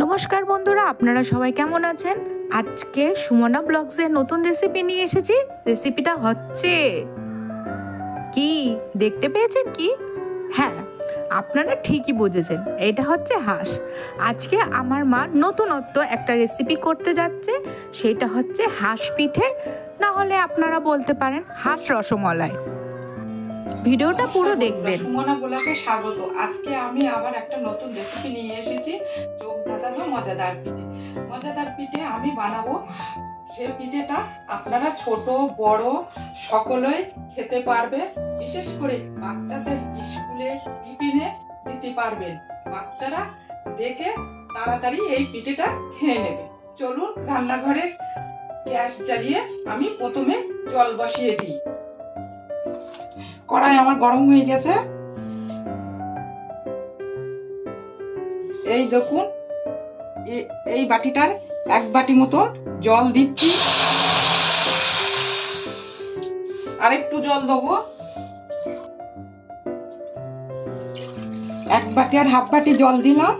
নমস্কার বন্ধুরা, আপনারা সবাই কেমন আছেন? আজকে সুমনা ব্লগসের নতুন রেসিপি নিয়ে এসেছি। রেসিপিটা হচ্ছে কি দেখতে পেয়েছেন কি? হ্যাঁ, আপনারা ঠিকই বুঝেছেন, এটা হচ্ছে হাঁস। আজকে আমার মা নতুনত্ব একটা রেসিপি করতে যাচ্ছে, সেটা হচ্ছে হাঁস পিঠে, না হলে আপনারা বলতে পারেন হাঁস রসমলাই। ভিডিওটা পুরো দেখবেন। সুমনা ব্লগে স্বাগত। আজকে আমি আবার একটা নতুন রেসিপি নিয়ে এসেছি, চোখ ধাঁধানো মজাদার পিঠে। মজাদার পিঠে আমি বানাবো। সে পিঠেটা আপনারা ছোট বড় সকলেই খেতে পারবে। বিশেষ করে বাচ্চাদের স্কুলে টিফিনে দিতে পারবেন। বাচ্চারা দেখে তাড়াতাড়ি এই পিঠেটা খেয়ে নেবে। চলুন রান্নাঘরে গ্যাস জ্বালিয়ে আমি প্রথমে জল বসিয়ে দিই। কড়াই আমার গরম হয়ে গেছে। এই দেখুন, এই বাটিটার এক বাটি মতন জল দিচ্ছি। আরেকটু জল দেবো। এক বাটি আর হাফ বাটি জল দিলাম।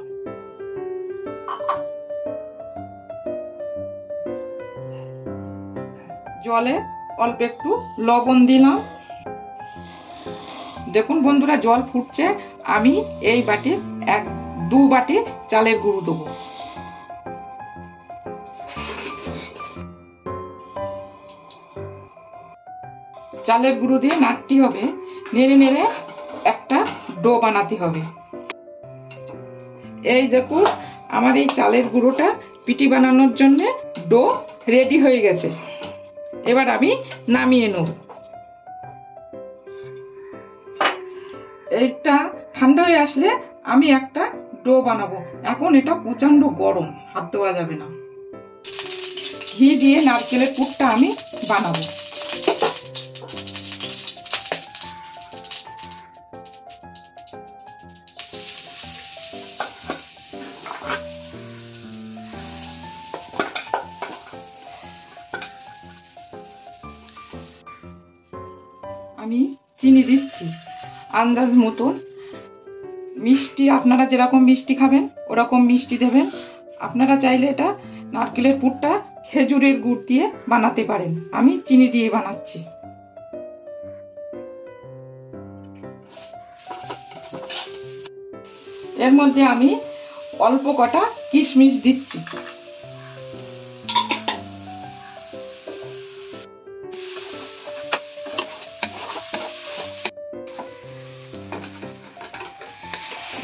জলে অল্প একটু লবণ দিলাম। দেখুন বন্ধুরা, জল ফুটছে। আমি এই বাটির দু বাটি চালের গুঁড়ো দেবো। চালের গুঁড়ো দিয়ে নাড়তে হবে, নেড়ে নেড়ে একটা ডো বানাতে হবে। এই দেখুন, আমার এই চালের গুঁড়োটা পিঠে বানানোর জন্য ডো রেডি হয়ে গেছে। এবার আমি নামিয়ে নেব। এইটা ঠান্ডা হয়ে আসলে আমি একটা ডো বানাবো। এখন এটা প্রচন্ড গরম, হাত দেওয়া যাবে না। ঘি দিয়ে নারকেলের পুরটা আমি বানাবো। আমি চিনি দিচ্ছি আন্দাজ মতন। মিষ্টি আপনারা যেরকম মিষ্টি খাবেন ওরকম মিষ্টি দেবেন। আপনারা চাইলে এটা নারকেলের পুরটা খেজুরের গুড় দিয়ে বানাতে পারেন। আমি চিনি দিয়ে বানাচ্ছি। এর মধ্যে আমি অল্প কটা কিশমিশ দিচ্ছি।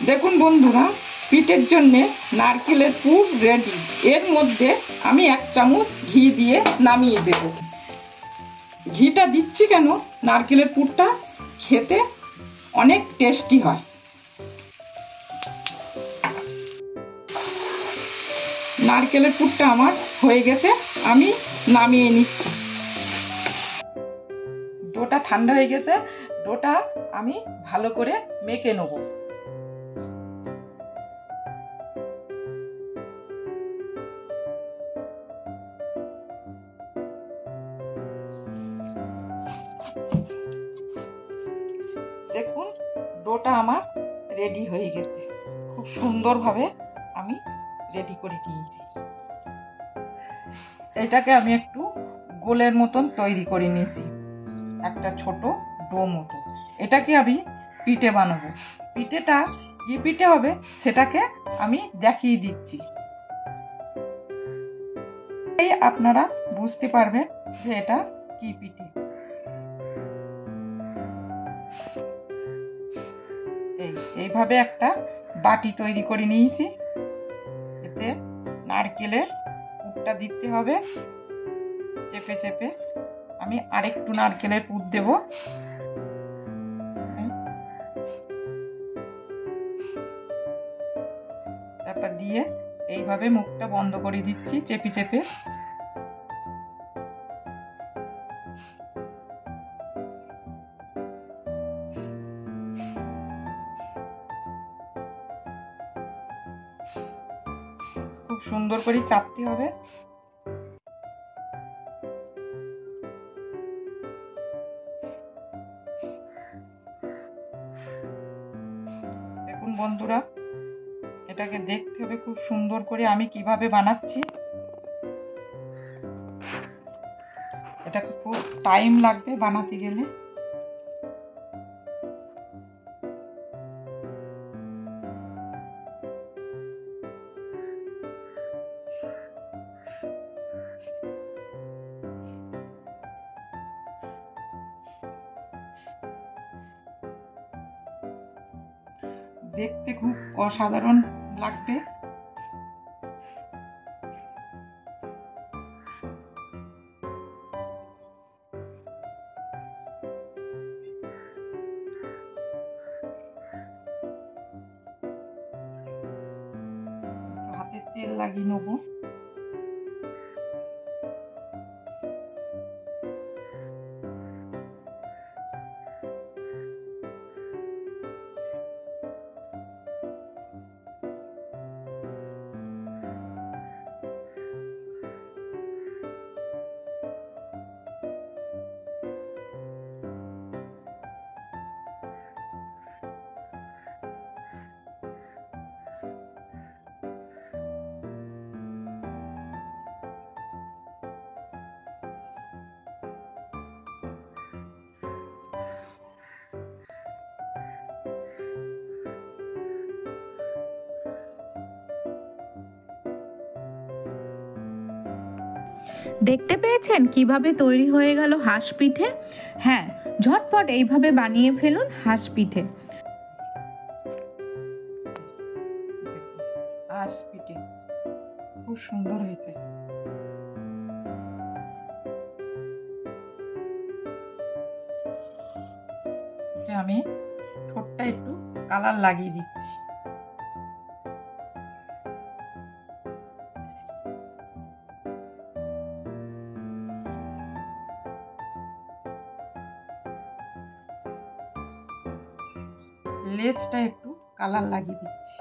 দেখুন বন্ধুরা, পিঠের জন্য নারকেলের পুর রেডি। এর মধ্যে আমি 1 চামচ ঘি দিয়ে নামিয়ে দেব। ঘিটা দিচ্ছি কেন? নারকেলের পুরটা খেতে অনেক টেস্টি হয়। নারকেলের পুরটা আমার হয়ে গেছে, আমি নামিয়ে নিচ্ছি। ডোটা ঠান্ডা হয়ে গেছে, ডোটা আমি ভালো করে মেখে নেব। দেখুন, ডোটা আমার রেডি হয়ে গেছে। খুব সুন্দরভাবে আমি রেডি করে নিয়েছি। এটাকে আমি একটু গোলের মতন তৈরি করে নিয়েছি, একটা ছোট ডো মতো। এটাকে আমি পিঠে বানাবো। পিঠেটা কি পিঠে হবে সেটাকে আমি দেখিয়ে দিচ্ছি। এই আপনারা বুঝতে পারবেন যে এটা কি পিঠে। এইভাবে একটা বাটি তৈরি করে নিয়েছি। এতে নারকেলের পুরটা দিতে হবে চেপে চেপে। আমি আরেকটু নারকেলের পুর দেব। তারপর দিয়ে এইভাবে মুখটা বন্ধ করে দিচ্ছি চেপে চেপে। খুব সুন্দর করে চাপতে হবে। দেখুন বন্ধুরা, এটাকে দেখতে হবে খুব সুন্দর করে আমি কিভাবে বানাচ্ছি। এটা খুব টাইম লাগবে বানাতে গেলে। দেখতে খুব অসাধারণ লাগবে। হাতে তেল লাগিয়ে নেবো। দেখতে পেয়েছেন কিভাবে তৈরি হয়ে গেল হাঁস পিঠে? হ্যাঁ, ঝটপট এইভাবে বানিয়ে ফেলুন হাঁস পিঠে। হাঁস পিঠে খুব সুন্দর হয়েছে। আমি ঠোঁটটা একটু কালার লাগিয়ে দিচ্ছি। লেজটা একটু কালার লাগিয়ে দিচ্ছি।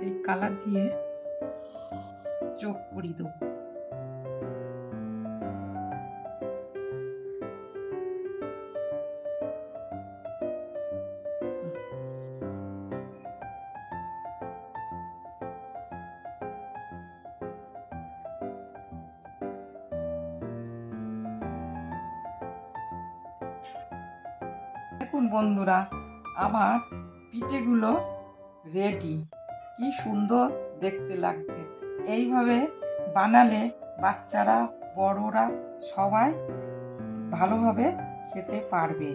এই কালার দিয়ে চোখ করিয়ে দেবো। দেখুন বন্ধুরা, আমার পিঠেগুলো রেডি। কি সুন্দর দেখতে লাগছে। এইভাবে বানালে বাচ্চারা বড়রা সবাই ভালোভাবে খেতে পারবে।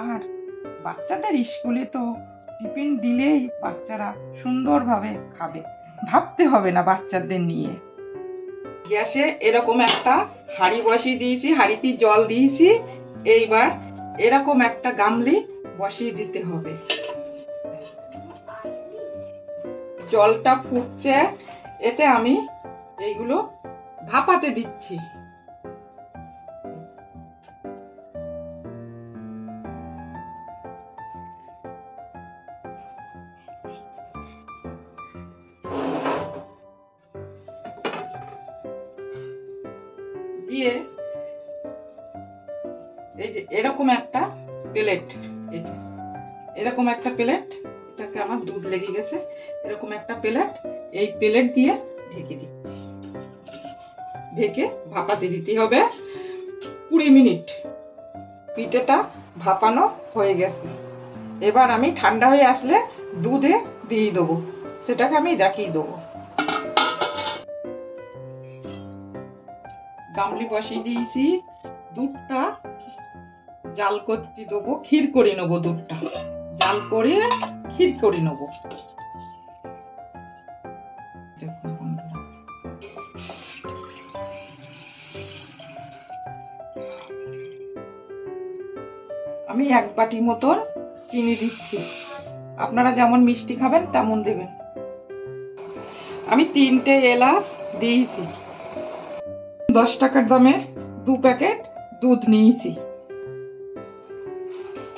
আর বাচ্চাদের স্কুলে তো টিফিন দিলেই বাচ্চারা সুন্দরভাবে খাবে, ভাবতে হবে না বাচ্চাদের নিয়ে। গ্যাসে এরকম একটা হাঁড়ি বসিয়ে দিয়েছি, হাঁড়িতে জল দিয়েছি। এইবার এরকম একটা গামলি বসিয়ে দিতে হবে। জলটা ফুটছে, এতে আমি এইগুলো ভাপাতে দিচ্ছি। দিয়ে এই যে এরকম একটা প্লেট, এই যে এরকম একটা প্লেট, এটাকে আমার দুধ লেগে গেছে, এরকম একটা প্লেট, এই প্লেট দিয়ে ঢেকে দিচ্ছি। ঢেকে ভাপাতে দিতে হবে 20 মিনিট। পিঠেটা ভাপানো হয়ে গেছে। এবার আমি ঠান্ডা হয়ে আসলে দুধে দিয়ে দেবো, সেটাকে আমি দেখিয়ে দেবো। গামলি বসিয়ে দিয়েছি, দুধটা জাল করতে দেবো, ক্ষীর করে নেবো। দুধটা জাল করে ক্ষীর করে নেবো। আমি 1 বাটি মতন চিনি দিচ্ছি। আপনারা যেমন মিষ্টি খাবেন তেমন দেবেন। আমি 3টে এলাচ দিয়েছি। 10 টাকার দামের 2 প্যাকেট দুধ নিয়েছি।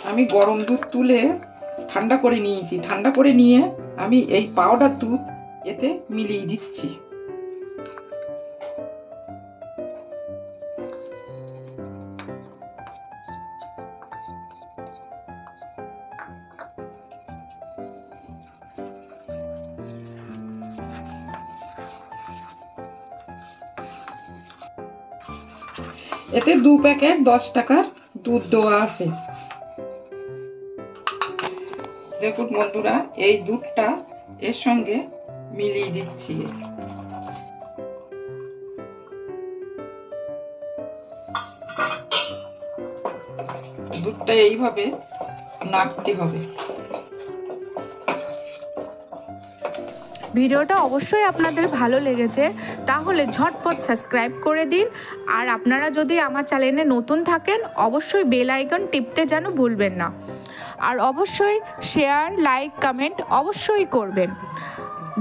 আমি গরম দুধ তুলে ঠান্ডা করে নিয়েছি। ঠান্ডা করে নিয়ে আমি এই পাউডার দুধ এতে মিলিয়ে দিচ্ছি। এতে 2 প্যাকেট 10 টাকার দুধ দেওয়া আছে। দেখুন বন্ধুরা, এই দুধটা এর সঙ্গে মিলিয়ে দিচ্ছি। দুধটা এইভাবে নাড়তে হবে। ভিডিওটা অবশ্যই আপনাদের ভালো লেগেছে, তাহলে ঝটপট সাবস্ক্রাইব করে দিন। আর আপনারা যদি আমার চ্যানেলে নতুন থাকেন, অবশ্যই বেল আইকন টিপতে যেন ভুলবেন না। আর অবশ্যই শেয়ার, লাইক, কমেন্ট অবশ্যই করবেন।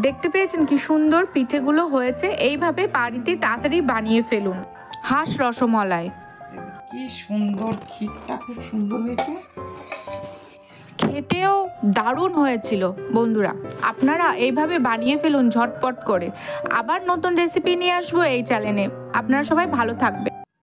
দেখতে পেয়েছেন কি সুন্দর পিঠেগুলো হয়েছে। এইভাবে বাড়িতে তাড়াতাড়ি বানিয়ে ফেলুন। হাঁস রসমালাই কি সুন্দর, ক্ষীরটা খুব সুন্দর হয়েছে, খেতেও দারুণ হয়েছিল। বন্ধুরা, আপনারা এইভাবে বানিয়ে ফেলুন ঝটপট করে। আবার নতুন রেসিপি নিয়ে আসবো এই চ্যানেলে। আপনারা সবাই ভালো থাকবেন।